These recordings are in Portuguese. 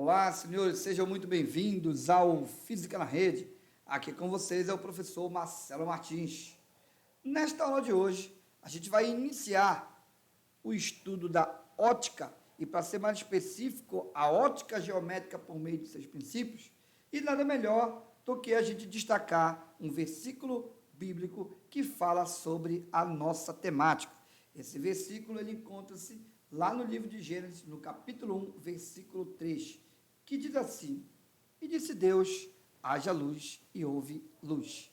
Olá, senhores, sejam muito bem-vindos ao Física na Rede. Aqui com vocês é o professor Marcelo Martins. Nesta aula de hoje, a gente vai iniciar o estudo da ótica, e para ser mais específico, a ótica geométrica por meio de seus princípios, e nada melhor do que a gente destacar um versículo bíblico que fala sobre a nossa temática. Esse versículo ele encontra-se lá no livro de Gênesis, no capítulo 1, versículo 3, que diz assim: E disse Deus, haja luz, e houve luz.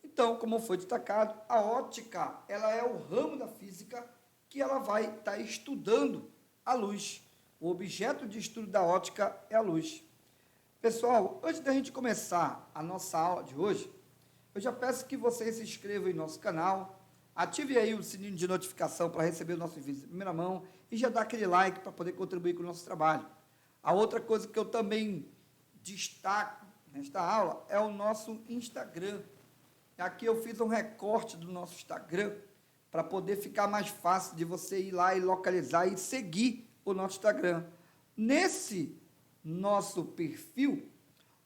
Então, como foi destacado, a ótica, ela é o ramo da física que ela vai estar estudando a luz. O objeto de estudo da ótica é a luz. Pessoal, antes da gente começar a nossa aula de hoje, eu já peço que vocês se inscrevam em nosso canal, ative aí o sininho de notificação para receber o nosso vídeo em primeira mão e já dá aquele like para poder contribuir com o nosso trabalho. A outra coisa que eu também destaco nesta aula é o nosso Instagram. Aqui eu fiz um recorte do nosso Instagram para poder ficar mais fácil de você ir lá e localizar e seguir o nosso Instagram. Nesse nosso perfil,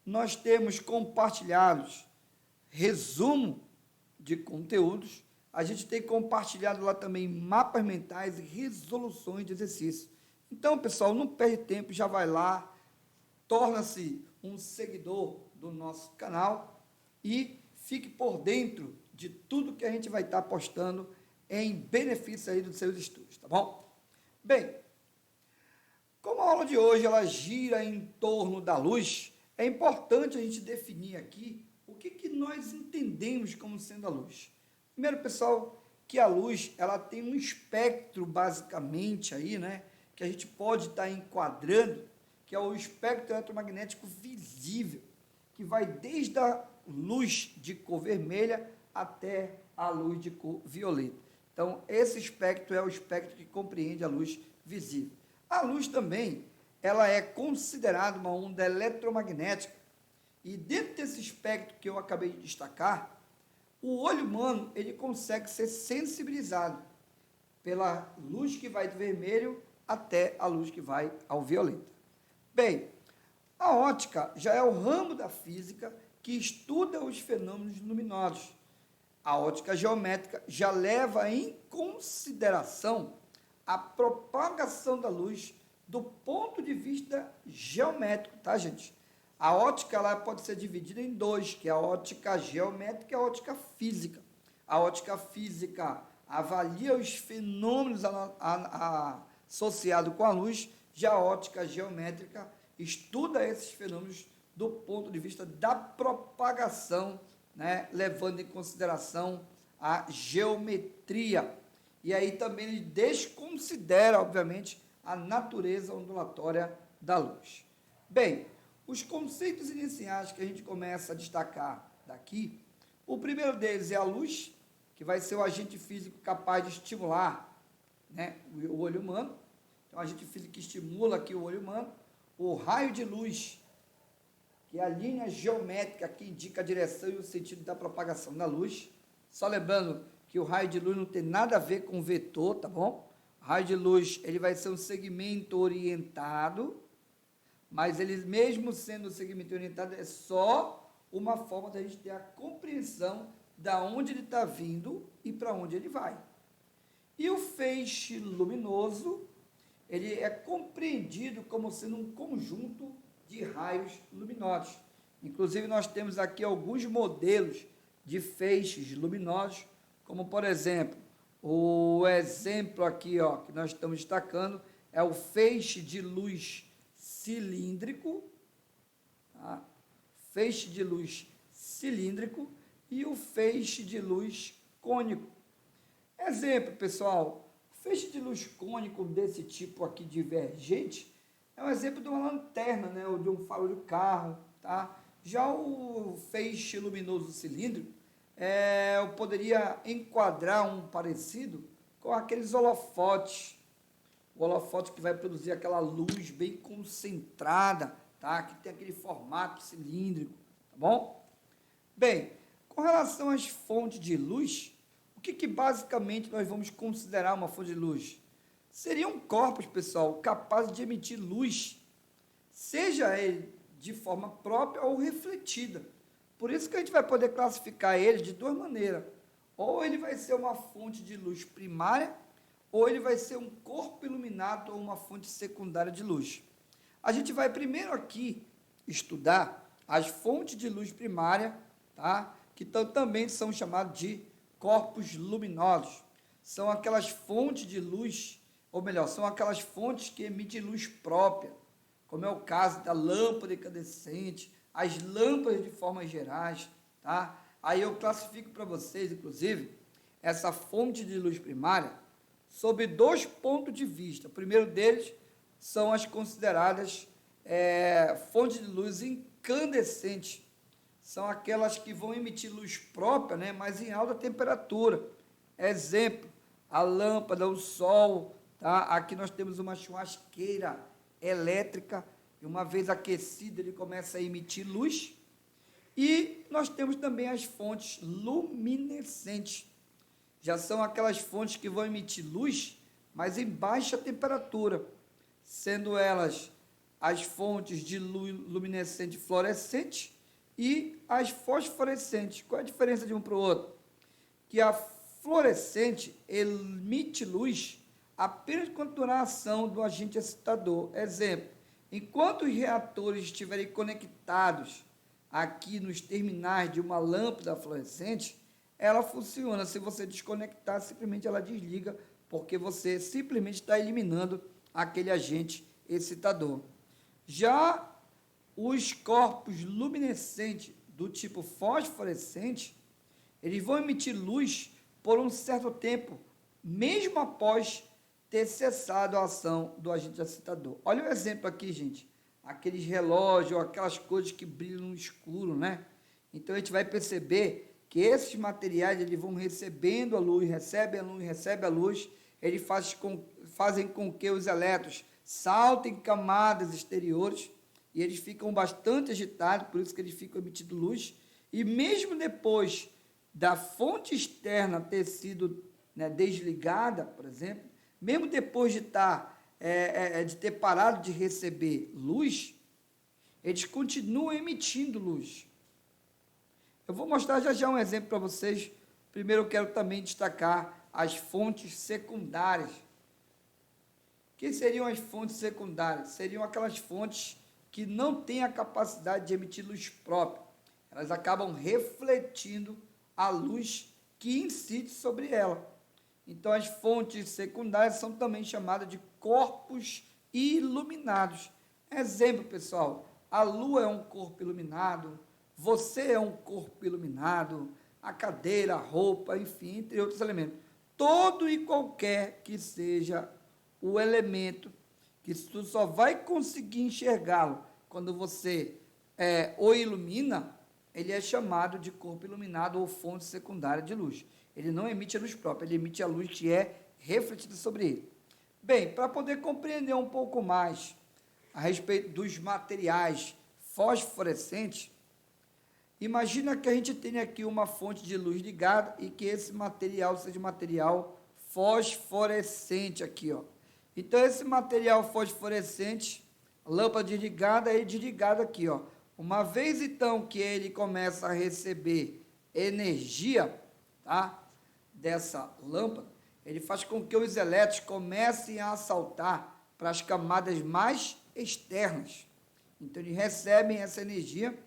nós temos compartilhados resumo de conteúdos. A gente tem compartilhado lá também mapas mentais e resoluções de exercício. Então, pessoal, não perde tempo, já vai lá, torna-se um seguidor do nosso canal e fique por dentro de tudo que a gente vai estar postando em benefício aí dos seus estudos, tá bom? Bem, como a aula de hoje ela gira em torno da luz, é importante a gente definir aqui o que nós entendemos como sendo a luz. Primeiro, pessoal, que a luz, ela tem um espectro, basicamente, aí, né, que a gente pode estar enquadrando, que é o espectro eletromagnético visível, que vai desde a luz de cor vermelha até a luz de cor violeta. Então, esse espectro é o espectro que compreende a luz visível. A luz também, ela é considerada uma onda eletromagnética, e dentro desse espectro que eu acabei de destacar, o olho humano ele consegue ser sensibilizado pela luz que vai do vermelho até a luz que vai ao violeta. Bem, a ótica já é o ramo da física que estuda os fenômenos luminosos. A ótica geométrica já leva em consideração a propagação da luz do ponto de vista geométrico, tá, gente? A ótica ela pode ser dividida em dois, que é a ótica geométrica e a ótica física. A ótica física avalia os fenômenos associados com a luz, já a ótica geométrica estuda esses fenômenos do ponto de vista da propagação, né, levando em consideração a geometria. E aí também ele desconsidera, obviamente, a natureza ondulatória da luz. Bem, os conceitos iniciais que a gente começa a destacar daqui, o primeiro deles é a luz, que vai ser o agente físico capaz de estimular, né, o olho humano. Então, o agente físico que estimula aqui o olho humano. O raio de luz, que é a linha geométrica que indica a direção e o sentido da propagação da luz. Só lembrando que o raio de luz não tem nada a ver com vetor, tá bom? O raio de luz ele vai ser um segmento orientado, mas ele, mesmo sendo um segmento orientado, é só uma forma da gente ter a compreensão da onde ele está vindo e para onde ele vai. E o feixe luminoso, ele é compreendido como sendo um conjunto de raios luminosos. Inclusive, nós temos aqui alguns modelos de feixes luminosos, como, por exemplo, o exemplo aqui, ó, que nós estamos destacando, é o feixe de luz cilíndrico, tá? Feixe de luz cilíndrico e o feixe de luz cônico. Exemplo, pessoal, o feixe de luz cônico desse tipo aqui divergente é um exemplo de uma lanterna, né, ou de um farol de carro, tá? Já o feixe luminoso cilíndrico, eu poderia enquadrar um parecido com aqueles holofotes, o holofote que vai produzir aquela luz bem concentrada, tá? Que tem aquele formato cilíndrico, tá bom? Bem, com relação às fontes de luz, o que basicamente nós vamos considerar uma fonte de luz? Seriam corpos, pessoal, capazes de emitir luz, seja seja ele de forma própria ou refletida. Por isso que a gente vai poder classificar ele de duas maneiras. Ou ele vai ser uma fonte de luz primária, ou ele vai ser um corpo iluminado ou uma fonte secundária de luz. A gente vai primeiro aqui estudar as fontes de luz primária, tá? Que também são chamados de corpos luminosos. São aquelas fontes de luz, ou melhor, são aquelas fontes que emitem luz própria, como é o caso da lâmpada incandescente, as lâmpadas de formas gerais, tá? Aí eu classifico para vocês, inclusive, essa fonte de luz primária sob dois pontos de vista. O primeiro deles são as consideradas fontes de luz incandescentes. São aquelas que vão emitir luz própria, né, mas em alta temperatura. Exemplo, a lâmpada, o sol, tá? Aqui nós temos uma churrasqueira elétrica, e uma vez aquecido ele começa a emitir luz. E nós temos também as fontes luminescentes. Já são aquelas fontes que vão emitir luz, mas em baixa temperatura, sendo elas as fontes de luz luminescente fluorescente e as fosforescentes. Qual é a diferença de um para o outro? Que a fluorescente emite luz apenas quando durar a ação do agente excitador. Exemplo, enquanto os reatores estiverem conectados aqui nos terminais de uma lâmpada fluorescente, ela funciona. Se você desconectar, simplesmente ela desliga, porque você simplesmente está eliminando aquele agente excitador. Já os corpos luminescentes do tipo fosforescente, eles vão emitir luz por um certo tempo, mesmo após ter cessado a ação do agente excitador. Olha o exemplo aqui, gente. Aqueles relógios, aquelas coisas que brilham no escuro, né? Então, a gente vai perceber que esses materiais, eles vão recebendo a luz, recebem a luz, recebem a luzeles fazem com que os elétrons saltem camadas exteriores, e eles ficam bastante agitados, por isso que eles ficam emitindo luz, e mesmo depois da fonte externa ter sido, né, desligada, por exemplo, mesmo depois de ter parado de receber luz, eles continuam emitindo luz. Eu vou mostrar já um exemplo para vocês. Primeiro eu quero também destacar as fontes secundárias. O que seriam as fontes secundárias? Seriam aquelas fontes que não têm a capacidade de emitir luz própria. Elas acabam refletindo a luz que incide sobre ela. Então, as fontes secundárias são também chamadas de corpos iluminados. Exemplo, pessoal, a lua é um corpo iluminado, você é um corpo iluminado, a cadeira, a roupa, enfim, entre outros elementos. Todo e qualquer que seja o elemento, que tu só vai conseguir enxergá-lo quando você o ilumina, ele é chamado de corpo iluminado ou fonte secundária de luz. Ele não emite a luz própria, ele emite a luz que é refletida sobre ele. Bem, para poder compreender um pouco mais a respeito dos materiais fosforescentes, imagina que a gente tenha aqui uma fonte de luz ligada e que esse material seja material fosforescente aqui, ó. Então, esse material fosforescente, lâmpada desligada e desligada aqui, ó. Uma vez, então, que ele começa a receber energia, tá, dessa lâmpada, ele faz com que os elétrons comecem a saltar para as camadas mais externas. Então, eles recebem essa energia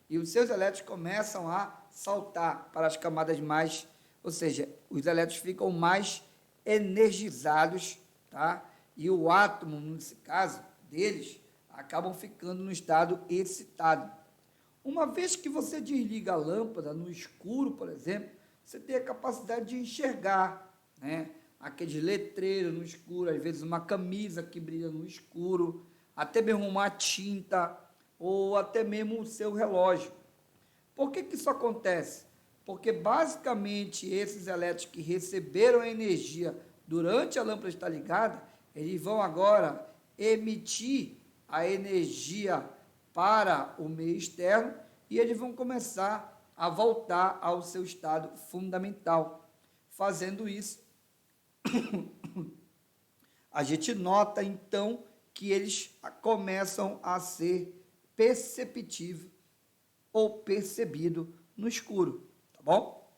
e os seus elétrons começam a saltar para as camadas mais, ou seja, os elétrons ficam mais energizados, tá? E o átomo, nesse caso deles, acabam ficando no estado excitado. Uma vez que você desliga a lâmpada no escuro, por exemplo, você tem a capacidade de enxergar, né, aqueles letreiros no escuro, às vezes uma camisa que brilha no escuro, até mesmo uma tinta, ou até mesmo o seu relógio. Por que isso acontece? Porque, basicamente, esses elétrons que receberam a energia durante a lâmpada estar ligada, eles vão agora emitir a energia para o meio externo e eles vão começar a voltar ao seu estado fundamental. Fazendo isso, a gente nota, então, que eles começam a ser perceptível ou percebido no escuro, tá bom?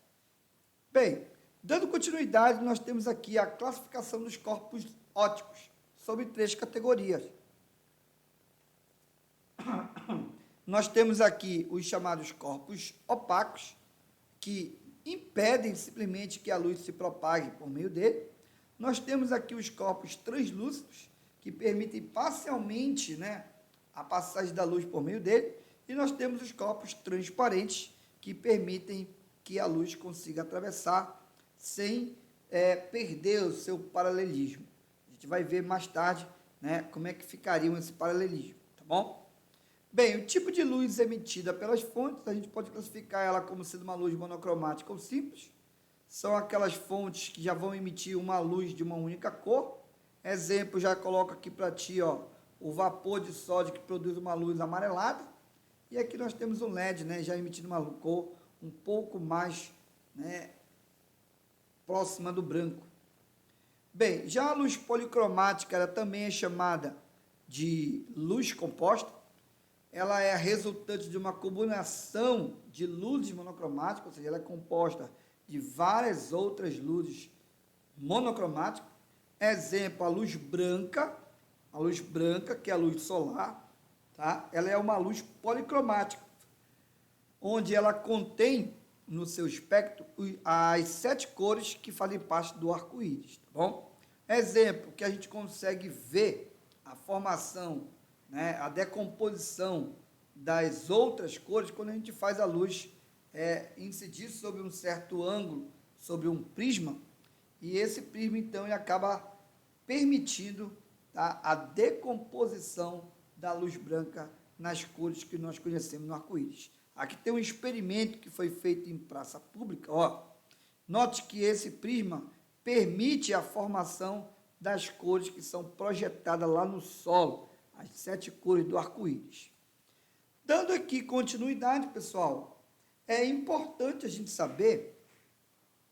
Bem, dando continuidade, nós temos aqui a classificação dos corpos ópticos sobre 3 categorias. Nós temos aqui os chamados corpos opacos, que impedem simplesmente que a luz se propague por meio dele. Nós temos aqui os corpos translúcidos, que permitem parcialmente, né, a passagem da luz por meio dele. E nós temos os corpos transparentes, que permitem que a luz consiga atravessar sem perder o seu paralelismo. A gente vai ver mais tarde, né, como é que ficariam esse paralelismo, tá bom? Bem, o tipo de luz emitida pelas fontes, a gente pode classificar ela como sendo uma luz monocromática ou simples. São aquelas fontes que já vão emitir uma luz de uma única cor. Exemplo, já coloco aqui para ti, ó, o vapor de sódio que produz uma luz amarelada. E aqui nós temos um LED, né, já emitindo uma cor um pouco mais, né, próxima do branco. Bem, já a luz policromática, ela também é chamada de luz composta. Ela é resultante de uma combinação de luzes monocromáticas, ou seja, ela é composta de várias outras luzes monocromáticas. Exemplo, a luz branca, que é a luz solar, tá? Ela é uma luz policromática, onde ela contém no seu espectro as 7 cores que fazem parte do arco-íris, tá bom? Exemplo, que a gente consegue ver a formação, né, a decomposição das outras cores quando a gente faz a luz incidir sobre um certo ângulo, sobre um prisma, e esse prisma, então, ele acaba permitindo, tá, a decomposição da luz branca nas cores que nós conhecemos no arco-íris. Aqui tem um experimento que foi feito em praça pública, ó. Note que esse prisma permite a formação das cores que são projetadas lá no solo, as 7 cores do arco-íris. Dando aqui continuidade, pessoal, é importante a gente saber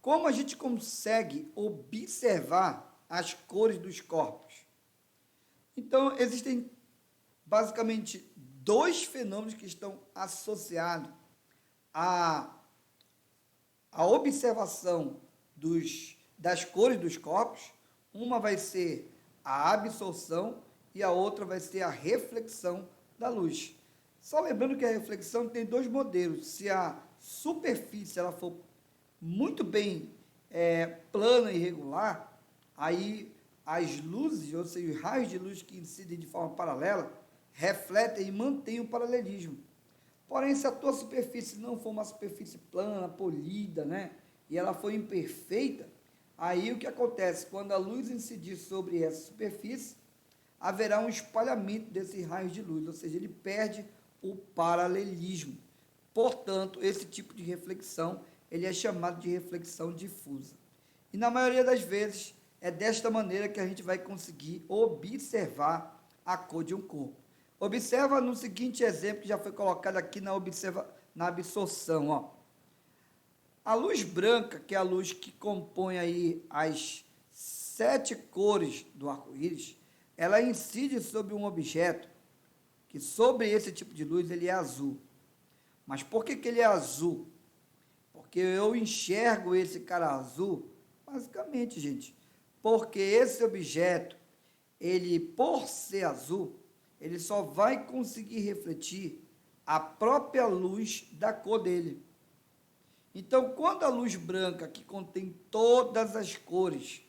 como a gente consegue observar as cores dos corpos. Então, existem basicamente 2 fenômenos que estão associados à observação das cores dos corpos. Uma vai ser a absorção e a outra vai ser a reflexão da luz. Só lembrando que a reflexão tem 2 modelos. Se a superfície ela for muito bem plana e regular, aí as luzes, ou seja, os raios de luz que incidem de forma paralela, refletem e mantêm o paralelismo. Porém, se a tua superfície não for uma superfície plana, polida, né, e ela for imperfeita, aí o que acontece? Quando a luz incidir sobre essa superfície, haverá um espalhamento desses raios de luz, ou seja, ele perde o paralelismo. Portanto, esse tipo de reflexão, ele é chamado de reflexão difusa. E na maioria das vezes, é desta maneira que a gente vai conseguir observar a cor de um corpo. Observa no seguinte exemplo que já foi colocado aqui na absorção, ó. A luz branca, que é a luz que compõe aí as 7 cores do arco-íris, ela incide sobre um objeto que, sobre esse tipo de luz, ele é azul. Mas por que ele é azul? Porque eu enxergo esse cara azul, basicamente, gente, porque esse objeto, ele, por ser azul, ele só vai conseguir refletir a própria luz da cor dele. Então, quando a luz branca, que contém todas as cores,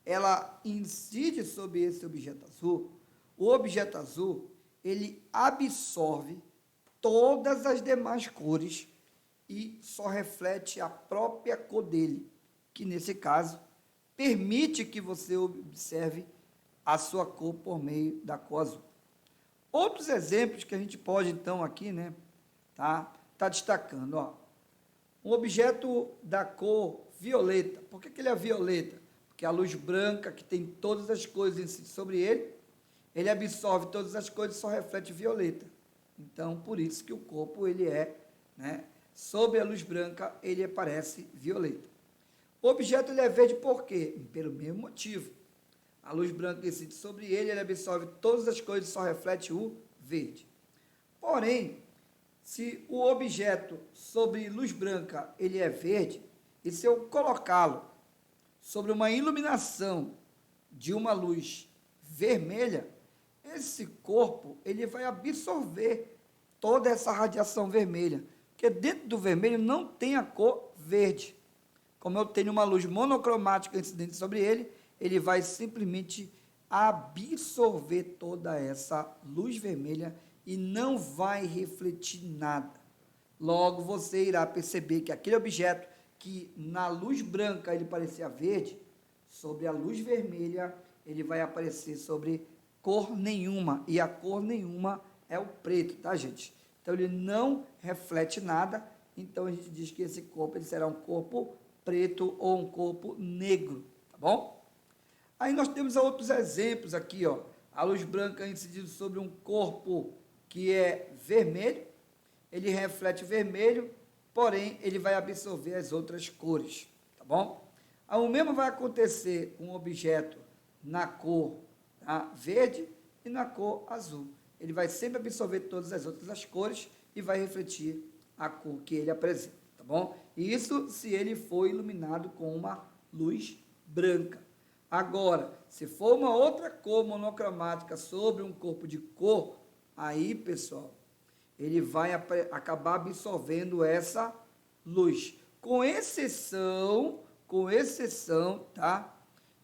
ela incide sobre esse objeto azul, o objeto azul, ele absorve todas as demais cores e só reflete a própria cor dele, que nesse caso permite que você observe a sua cor por meio da cor azul. Outros exemplos que a gente pode, então, aqui, né, tá destacando, ó. Um objeto da cor violeta. Por que ele é violeta? Porque a luz branca, que tem todas as cores sobre ele, ele absorve todas as cores e só reflete violeta. Então, por isso que o corpo, ele é, né, sob a luz branca, ele parece violeta. O objeto, ele é verde por quê? Pelo mesmo motivo. A luz branca incide sobre ele, ele absorve todas as cores e só reflete o verde. Porém, se o objeto sobre luz branca ele é verde, e se eu colocá-lo sobre uma iluminação de uma luz vermelha, esse corpo ele vai absorver toda essa radiação vermelha, porque dentro do vermelho não tem a cor verde. Como eu tenho uma luz monocromática incidente sobre ele, ele vai simplesmente absorver toda essa luz vermelha e não vai refletir nada. Logo, você irá perceber que aquele objeto que na luz branca ele parecia verde, sobre a luz vermelha ele vai aparecer sobre cor nenhuma, e a cor nenhuma é o preto, tá, gente? Então, ele não reflete nada, então a gente diz que esse corpo ele será um corpo preto ou um corpo negro, tá bom? Aí nós temos outros exemplos aqui, ó. A luz branca incidindo sobre um corpo que é vermelho, ele reflete vermelho, porém ele vai absorver as outras cores, tá bom? O mesmo vai acontecer com um objeto na cor verde e na cor azul. Ele vai sempre absorver todas as outras cores e vai refletir a cor que ele apresenta, tá bom? Isso se ele for iluminado com uma luz branca. Agora, se for uma outra cor monocromática sobre um corpo de cor, aí, pessoal, ele vai acabar absorvendo essa luz, com exceção, tá,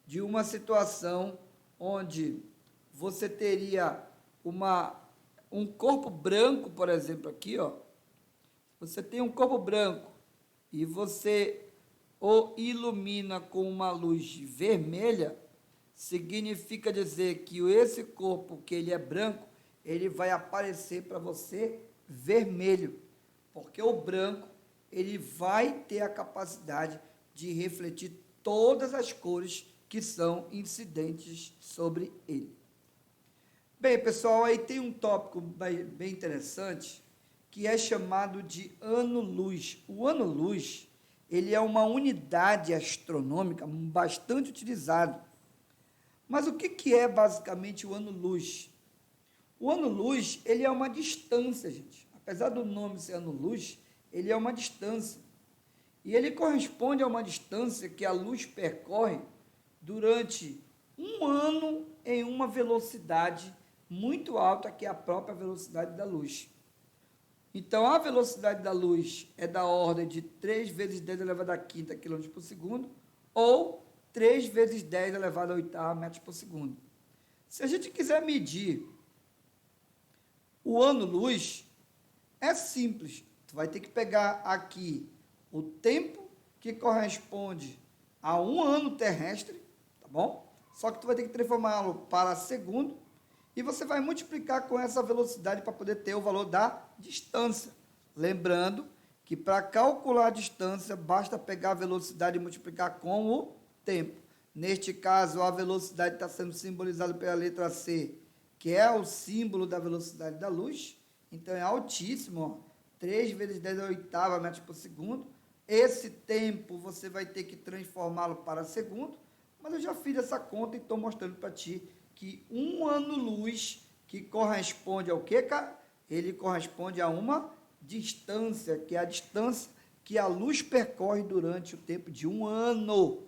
de uma situação onde você teria um corpo branco, por exemplo, aqui, ó. Você tem um corpo branco e você o ilumina com uma luz vermelha, significa dizer que esse corpo, que ele é branco, ele vai aparecer para você vermelho, porque o branco, ele vai ter a capacidade de refletir todas as cores que são incidentes sobre ele. Bem, pessoal, aí tem um tópico bem interessante, que é chamado de ano-luz. O ano-luz, ele é uma unidade astronômica bastante utilizado. Mas o que é basicamente o ano-luz? O ano-luz, ele é uma distância, gente. Apesar do nome ser ano-luz, ele é uma distância. E ele corresponde a uma distância que a luz percorre durante um ano em uma velocidade muito alta, que é a própria velocidade da luz. Então, a velocidade da luz é da ordem de 3 vezes 10 elevado a quinta km por segundo, ou 3 vezes 10 elevado a oitava metros por segundo. Se a gente quiser medir o ano-luz, é simples. Tu vai ter que pegar aqui o tempo que corresponde a um ano terrestre, tá bom? Só que tu vai ter que transformá-lo para segundo, e você vai multiplicar com essa velocidade para poder ter o valor da distância. Lembrando que para calcular a distância, basta pegar a velocidade e multiplicar com o tempo. Neste caso, a velocidade está sendo simbolizada pela letra C, que é o símbolo da velocidade da luz. Então, é altíssimo, ó, 3 vezes 10 a oitava metros por segundo. Esse tempo você vai ter que transformá-lo para segundo, mas eu já fiz essa conta e estou mostrando para ti que um ano-luz, que corresponde ao quê, cara? Ele corresponde a uma distância, que é a distância que a luz percorre durante o tempo de um ano.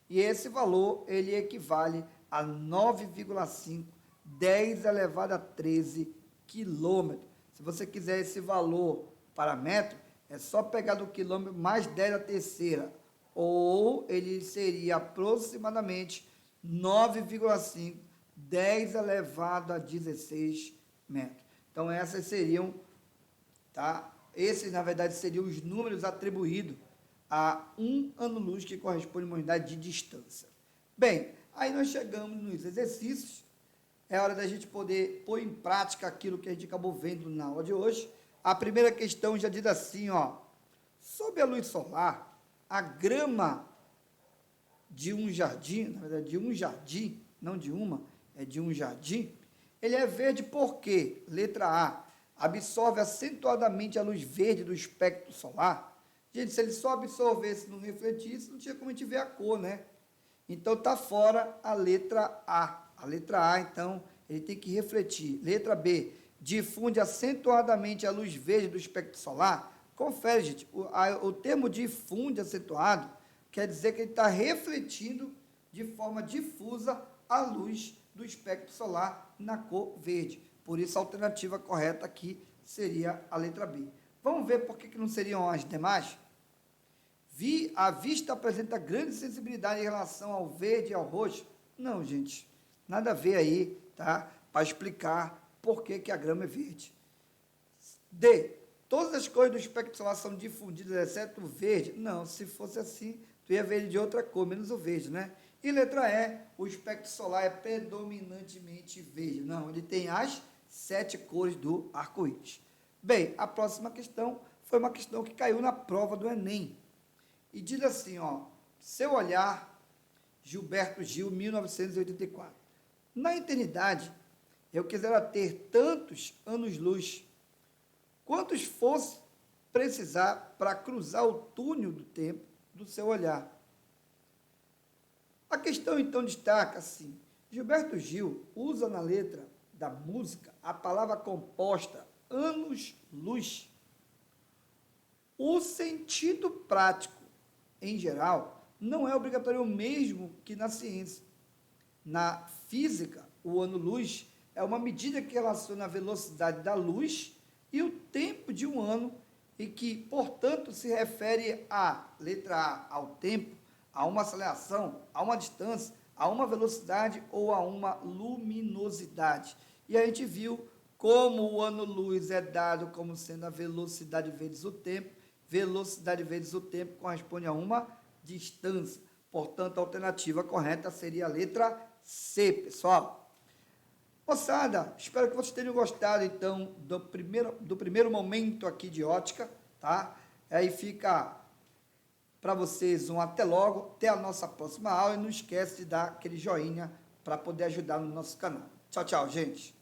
E esse valor, ele equivale a 9,5, 10 elevado a 13 quilômetros. Se você quiser esse valor para metro, é só pegar do quilômetro mais 10 a terceira, ou ele seria aproximadamente 9,5, 10 elevado a 16 metros. Então, essas seriam, tá? Esses, na verdade, seriam os números atribuídos a um ano-luz, que corresponde a uma unidade de distância. Bem, aí nós chegamos nos exercícios. É hora da gente poder pôr em prática aquilo que a gente acabou vendo na aula de hoje. A primeira questão já diz assim, ó: sob a luz solar, a grama de um jardim, na verdade, de um jardim, não de uma, é de um jardim, ele é verde porque, letra A, absorve acentuadamente a luz verde do espectro solar. Gente, se ele só absorvesse e não refletisse, não tinha como a gente ver a cor, né? Então, está fora a letra A. A letra A, então, ele tem que refletir. Letra B, difunde acentuadamente a luz verde do espectro solar, confere, gente, o termo difunde acentuado quer dizer que ele está refletindo de forma difusa a luz do espectro solar na cor verde. Por isso, a alternativa correta aqui seria a letra B. Vamos ver por que não seriam as demais? A vista apresenta grande sensibilidade em relação ao verde e ao roxo. Não, gente, nada a ver aí, tá? Para explicar por que a grama é verde. D. Todas as cores do espectro solar são difundidas, exceto o verde. Não, se fosse assim, tu ia ver ele de outra cor, menos o verde, né? E letra E, o espectro solar é predominantemente verde. Não, ele tem as 7 cores do arco-íris. Bem, a próxima questão foi uma questão que caiu na prova do Enem. E diz assim, ó, Seu Olhar, Gilberto Gil, 1984. Na eternidade, eu quisera ter tantos anos-luz, quantos fosse precisar para cruzar o túnel do tempo do seu olhar. A questão, então, destaca assim, Gilberto Gil usa na letra da música a palavra composta anos-luz. O sentido prático, em geral, não é obrigatório o mesmo que na ciência. Na física, o ano-luz é uma medida que relaciona a velocidade da luz e o tempo de um ano e que, portanto, se refere à letra A, ao tempo, a uma aceleração, a uma distância, a uma velocidade ou a uma luminosidade. E a gente viu como o ano-luz é dado como sendo a velocidade vezes o tempo. Velocidade vezes o tempo corresponde a uma distância. Portanto, a alternativa correta seria a letra C, pessoal. Moçada, espero que vocês tenham gostado, então, do primeiro momento aqui de ótica, tá? Aí fica para vocês um até logo, até a nossa próxima aula, e não esquece de dar aquele joinha para poder ajudar no nosso canal. Tchau, tchau, gente!